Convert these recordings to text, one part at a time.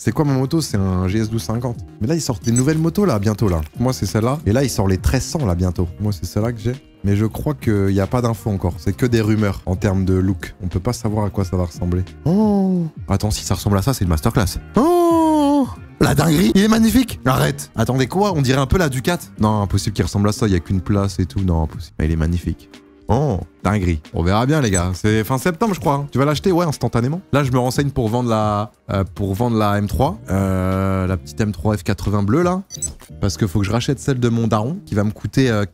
C'est quoi ma moto? C'est un GS 1250. Mais là, ils sortent des nouvelles motos, là, bientôt, là. Moi, c'est celle-là. Et là, ils sortent les 1300, là, bientôt. Moi, c'est celle-là que j'ai. Mais je crois qu'il n'y a pas d'infos encore. C'est que des rumeurs en termes de look. On peut pas savoir à quoi ça va ressembler. Oh! Attends, si ça ressemble à ça, c'est une masterclass. Oh! La dinguerie! Il est magnifique! Arrête! Attendez, quoi? On dirait un peu la Ducat? Non, impossible qu'il ressemble à ça. Il n'y a qu'une place et tout. Non, impossible. Mais il est magnifique. Oh, dinguerie. On verra bien, les gars. C'est fin septembre, je crois. Hein. Tu vas l'acheter, ouais, instantanément. Là, je me renseigne pour vendre la M3. La petite M3 F80 bleue, là. Parce qu'il faut que je rachète celle de mon daron, qui va me coûter un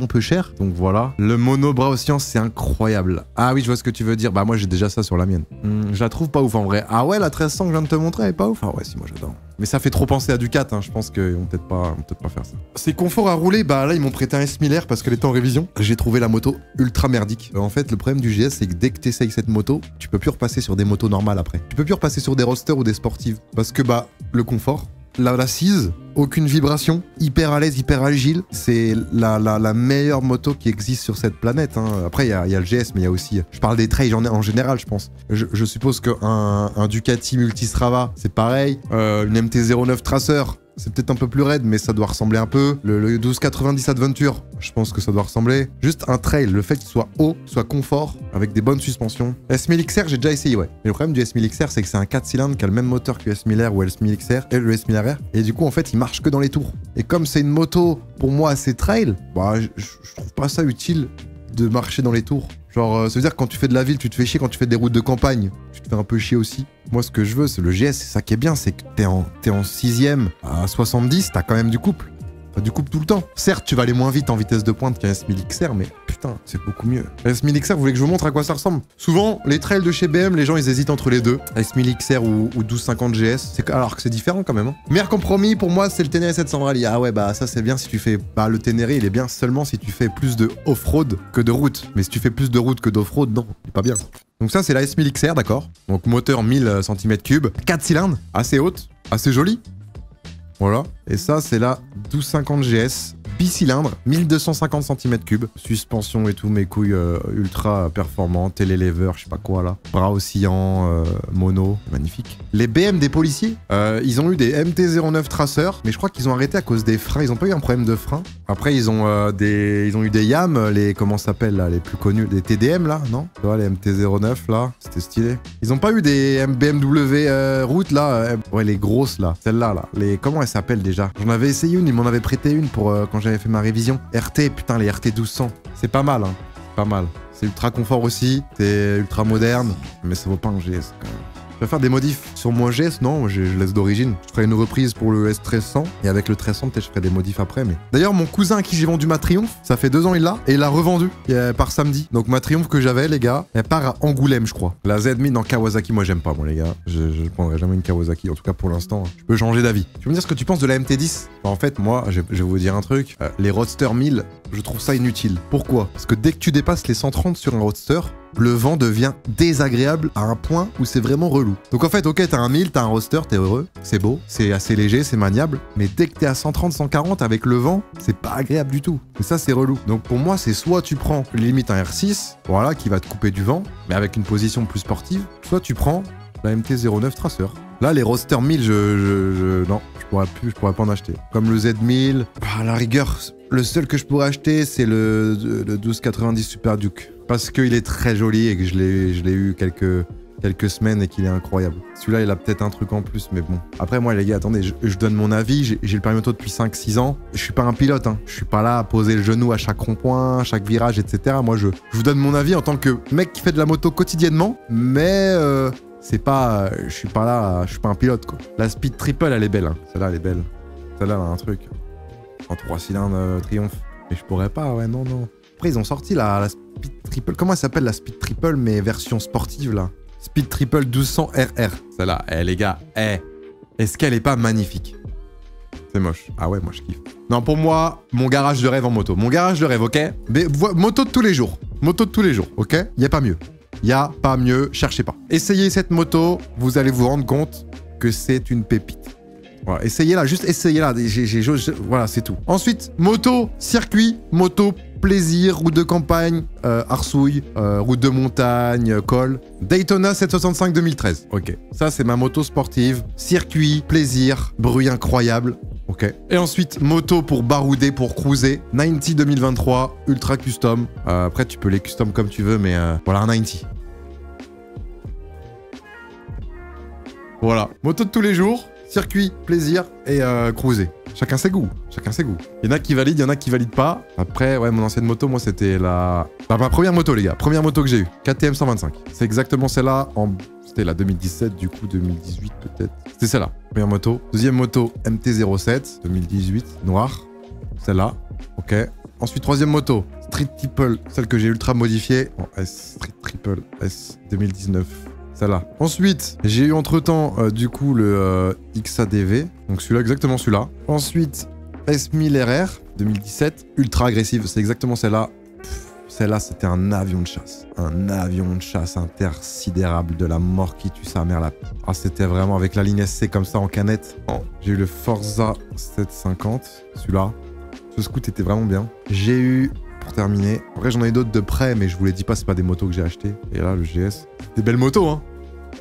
peu cher. Donc voilà. Le mono bras oscillant, c'est incroyable. Ah oui, je vois ce que tu veux dire. Bah moi, j'ai déjà ça sur la mienne. Je la trouve pas ouf, en vrai. Ah ouais, la 1300 que je viens de te montrer, elle est pas ouf. Ah ouais, si, moi, j'adore. Mais ça fait trop penser à Ducat, hein. Je pense qu'ils vont peut-être pas faire ça. C'est confort à rouler, bah là, ils m'ont prêté un S1000R parce qu'elle était en révision. J'ai trouvé la moto ultra merdique. En fait, le problème du GS, c'est que dès que t'essayes cette moto, tu peux plus repasser sur des motos normales après. Tu peux plus repasser sur des roadsters ou des sportives. Parce que, bah, le confort, l'assise, aucune vibration, hyper à l'aise, hyper agile. C'est la meilleure moto qui existe sur cette planète. Hein. Après, il y a le GS, mais il y a aussi... Je parle des trails en général, je pense. Je suppose qu'un Ducati Multistrada, c'est pareil. Une MT-09 Tracer, c'est peut-être un peu plus raide, mais ça doit ressembler un peu. Le 1290 Adventure, je pense que ça doit ressembler. Juste un trail, le fait qu'il soit haut, soit confort, avec des bonnes suspensions. S1000XR, j'ai déjà essayé, ouais. Mais le problème du S1000XR, c'est que c'est un 4 cylindres qui a le même moteur que le S1000R ou le S1000XR et le S1000RR. Et du coup, en fait, il marche que dans les tours. Et comme c'est une moto, pour moi, assez trail, bah, je trouve pas ça utile de marcher dans les tours. Genre, ça veut dire que quand tu fais de la ville, tu te fais chier. Quand tu fais des routes de campagne, tu te fais un peu chier aussi. Moi, ce que je veux, c'est le GS. C'est ça qui est bien, c'est que t'es en 6ème à 70, t'as quand même du couple. T'as du couple tout le temps. Certes, tu vas aller moins vite en vitesse de pointe qu'un S1000XR, mais putain, c'est beaucoup mieux. S1000XR, vous voulez que je vous montre à quoi ça ressemble? Souvent, les trails de chez BM, les gens, ils hésitent entre les deux. S1000XR ou 1250 GS. Alors que c'est différent quand même. Hein. Meilleur compromis, pour moi, c'est le Ténéré 700 Rally. Ah ouais, bah ça, c'est bien si tu fais... Bah, le Ténéré, il est bien seulement si tu fais plus de off-road que de route. Mais si tu fais plus de route que d'off-road, non, il est pas bien. Donc ça, c'est la S1000XR, d'accord. Donc moteur 1000 cm3, 4 cylindres, assez haute, assez jolie. Voilà. Et ça, c'est la 1250 GS, bicylindre, 1250 cm3, suspension et tout, mes couilles ultra performantes, télélever, je sais pas quoi là, bras oscillants, mono, magnifique. Les BM des policiers, ils ont eu des MT-09 Tracer, mais je crois qu'ils ont arrêté à cause des freins, ils ont pas eu un problème de frein. Après, ils ont eu des YAM, les, comment ça s'appelle là, les plus connus, les TDM là, non? Tu vois, les MT-09 là, c'était stylé. Ils ont pas eu des BMW route là, ouais, les grosses là, celles-là là, les, comment elles s'appellent déjà? J'en avais essayé une, ils m'en avaient prêté une pour quand j'avais fait ma révision. RT, putain, les RT 1200. C'est pas mal, hein. Pas mal. C'est ultra confort aussi, c'est ultra moderne, mais ça vaut pas un GS quand même. Je vais faire des modifs sur mon GS, non, je laisse d'origine. Je ferai une reprise pour le S1300, et avec le 1300, peut-être je ferai des modifs après, mais... D'ailleurs, mon cousin à qui j'ai vendu ma Triumph, ça fait 2 ans il l'a, et il l'a revendu par samedi. Donc ma Triumph que j'avais, les gars, elle part à Angoulême, je crois. La Z1000 en Kawasaki, moi j'aime pas, moi les gars. Je prendrai jamais une Kawasaki, en tout cas pour l'instant. Je peux changer d'avis. Tu veux me dire ce que tu penses de la MT10? En fait, moi, je vais vous dire un truc. Les Roadster 1000, je trouve ça inutile. Pourquoi? Parce que dès que tu dépasses les 130 sur un Roadster, le vent devient désagréable à un point où c'est vraiment relou. Donc en fait, ok, t'as un 1000, t'as un roadster, t'es heureux, c'est beau, c'est assez léger, c'est maniable, mais dès que t'es à 130, 140 avec le vent, c'est pas agréable du tout. Et ça, c'est relou. Donc pour moi, c'est soit tu prends limite un R6, voilà, qui va te couper du vent, mais avec une position plus sportive, soit tu prends la MT-09 Tracer. Là, les Roadster 1000, non, je pourrais pas en acheter. Comme le Z1000, à la rigueur, le seul que je pourrais acheter, c'est le 1290 Super Duke. Parce qu'il est très joli et que je l'ai eu quelques semaines et qu'il est incroyable. Celui-là, il a peut-être un truc en plus, mais bon. Après, moi, les gars, attendez, je donne mon avis. J'ai le permis auto depuis 5-6 ans. Je suis pas un pilote, hein. Je suis pas là à poser le genou à chaque rond-point, chaque virage, etc. Moi, je vous donne mon avis en tant que mec qui fait de la moto quotidiennement, mais... c'est pas... je suis pas là... Je suis pas un pilote, quoi. La Speed Triple, elle est belle, hein. Celle-là, elle est belle. Celle-là, elle a un truc. En 3 cylindres Triumph. Mais je pourrais pas, ouais, non. Après, ils ont sorti la Speed Triple. Comment elle s'appelle, la Speed Triple, mais version sportive, là? Speed Triple 1200 RR. Celle-là, les gars, est-ce qu'elle est pas magnifique? C'est moche. Ah ouais, moi, je kiffe. Non, pour moi, mon garage de rêve en moto. Mon garage de rêve, ok? Mais, moto de tous les jours. Moto de tous les jours, ok? Y a pas mieux. Y a pas mieux, cherchez pas. Essayez cette moto, vous allez vous rendre compte que c'est une pépite. Voilà, essayez-la, juste essayez-la. Voilà, c'est tout. Ensuite, moto, circuit, moto plaisir, route de campagne, arsouille, route de montagne, col. Daytona 765 2013. Ok. Ça, c'est ma moto sportive. Circuit, plaisir, bruit incroyable. Ok. Et ensuite, moto pour barouder, pour cruiser. 90 2023, ultra custom. Après, tu peux les custom comme tu veux, mais voilà, un 90. Voilà. Moto de tous les jours, circuit, plaisir et cruiser. Chacun ses goûts. Chacun ses goûts. Il y en a qui valident, il y en a qui valident pas. Après, ouais, mon ancienne moto, moi, c'était la... Enfin, ma première moto, les gars. Première moto que j'ai eue. KTM 125. C'est exactement celle-là en... C'était la 2017, du coup, 2018 peut-être. C'était celle-là. Première moto. Deuxième moto, MT-07, 2018, noir. Celle-là. Ok. Ensuite, troisième moto, Street Triple, celle que j'ai ultra modifiée. En S, Street Triple S 2019. Celle-là. Ensuite, j'ai eu entre-temps, du coup, le XADV. Donc celui-là, exactement celui-là. Ensuite, S1000 RR, 2017. Ultra agressive, c'est exactement celle-là. Celle-là, c'était un avion de chasse. Un avion de chasse intersidérable de la mort qui tue sa mère là. Ah, c'était vraiment avec la ligne SC comme ça en canette. Oh. J'ai eu le Forza 750, celui-là. Ce scoot était vraiment bien. J'ai eu, pour terminer, après j'en ai d'autres de près, mais je vous les dis pas, c'est pas des motos que j'ai achetées. Et là, le GS. Des belles motos, hein.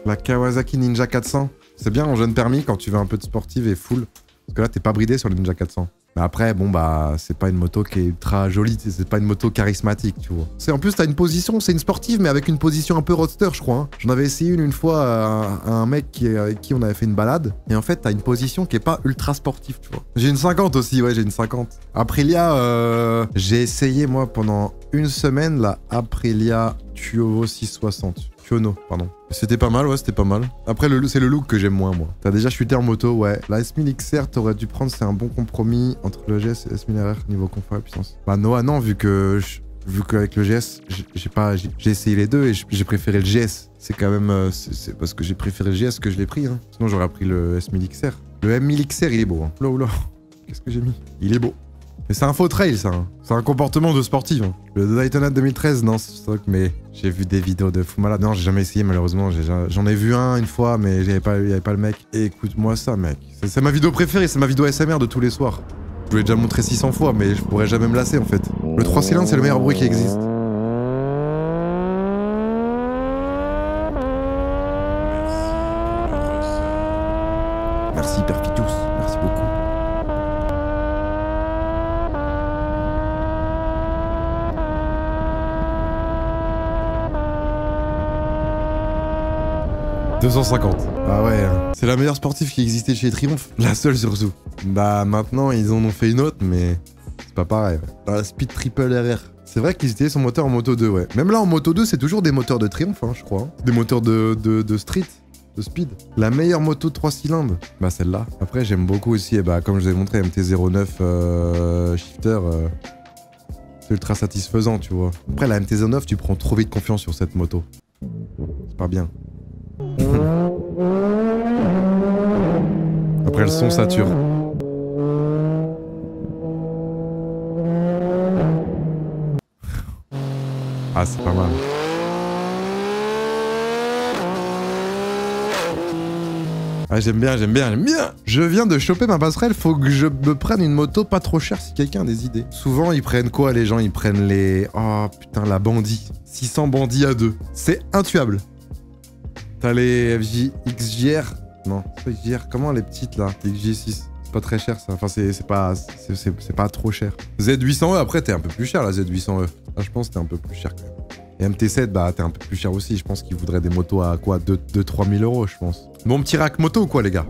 La Kawasaki Ninja 400. C'est bien en jeune permis quand tu veux un peu de sportive et full. Parce que là, t'es pas bridé sur le Ninja 400. Mais après, bon, bah, c'est pas une moto qui est ultra jolie, c'est pas une moto charismatique, tu vois. En plus, t'as une position, c'est une sportive, mais avec une position un peu roadster, je crois. Hein. J'en avais essayé une fois à un mec avec qui on avait fait une balade. Et en fait, t'as une position qui est pas ultra sportive, tu vois. J'ai une 50 aussi, ouais, j'ai une 50. Aprilia, j'ai essayé, moi, pendant une semaine, la Aprilia Tuono 660. Tuono, pardon. C'était pas mal, ouais, c'était pas mal. Après, c'est le look que j'aime moins, moi. T'as déjà chuté en moto, ouais. La S1000 XR, t'aurais dû prendre, c'est un bon compromis entre le GS et S1000 RR niveau confort et puissance. Bah, Noah, non, vu qu'avec le GS, j'ai essayé les deux et j'ai préféré le GS. C'est quand même, c'est parce que j'ai préféré le GS que je l'ai pris, hein. Sinon, j'aurais pris le S1000 XR. Le M1000 XR, il est beau, hein. Oula, oula. Qu'est-ce que j'ai mis? Il est beau. Mais c'est un faux trail, ça. Hein. C'est un comportement de sportif. Hein. Le Daytona 2013, non, c'est stock, mais j'ai vu des vidéos de fou malade. Non, j'ai jamais essayé, malheureusement. J'en ai vu un une fois, mais il y avait pas le mec. Et écoute-moi ça, mec. C'est ma vidéo préférée, c'est ma vidéo ASMR de tous les soirs. Je vous l'ai déjà montré 600 fois, mais je pourrais jamais me lasser, en fait. Le 3 cylindres, c'est le meilleur bruit qui existe. Merci, Perfitus. Merci beaucoup. « 250. Ah ouais, hein. C'est la meilleure sportive qui existait chez Triumph. La seule surtout. Bah maintenant, ils en ont fait une autre, mais c'est pas pareil. Ouais. La Speed Triple RR. C'est vrai qu'ils utilisaient son moteur en Moto 2, ouais. Même là, en Moto 2, c'est toujours des moteurs de Triumph, hein, je crois. Hein. Des moteurs de street, de speed. La meilleure moto de 3 cylindres, bah celle-là. Après, j'aime beaucoup aussi, bah, comme je vous ai montré, MT-09 Shifter. C'est ultra satisfaisant, tu vois. Après, la MT-09, tu prends trop vite confiance sur cette moto. C'est pas bien. Après le son sature. Ah, c'est pas mal. Ah, j'aime bien. Je viens de choper ma passerelle, faut que je me prenne une moto pas trop chère si quelqu'un a des idées. Souvent, ils prennent quoi, les gens? Ils prennent les... Oh, putain, la bandit. 600 bandits à 2. C'est intuable. T'as les FJ XJR. Non, c'est pas XJR. Comment les petites là? Les XJ6. C'est pas très cher ça. Enfin, c'est pas trop cher. Z800E, après, t'es un peu plus cher la Z800E. Là, je pense que t'es un peu plus cher quand même. Et MT7, bah, t'es un peu plus cher aussi. Je pense qu'ils voudraient des motos à quoi? 2-3 000 euros, je pense. Bon petit rack moto ou quoi, les gars?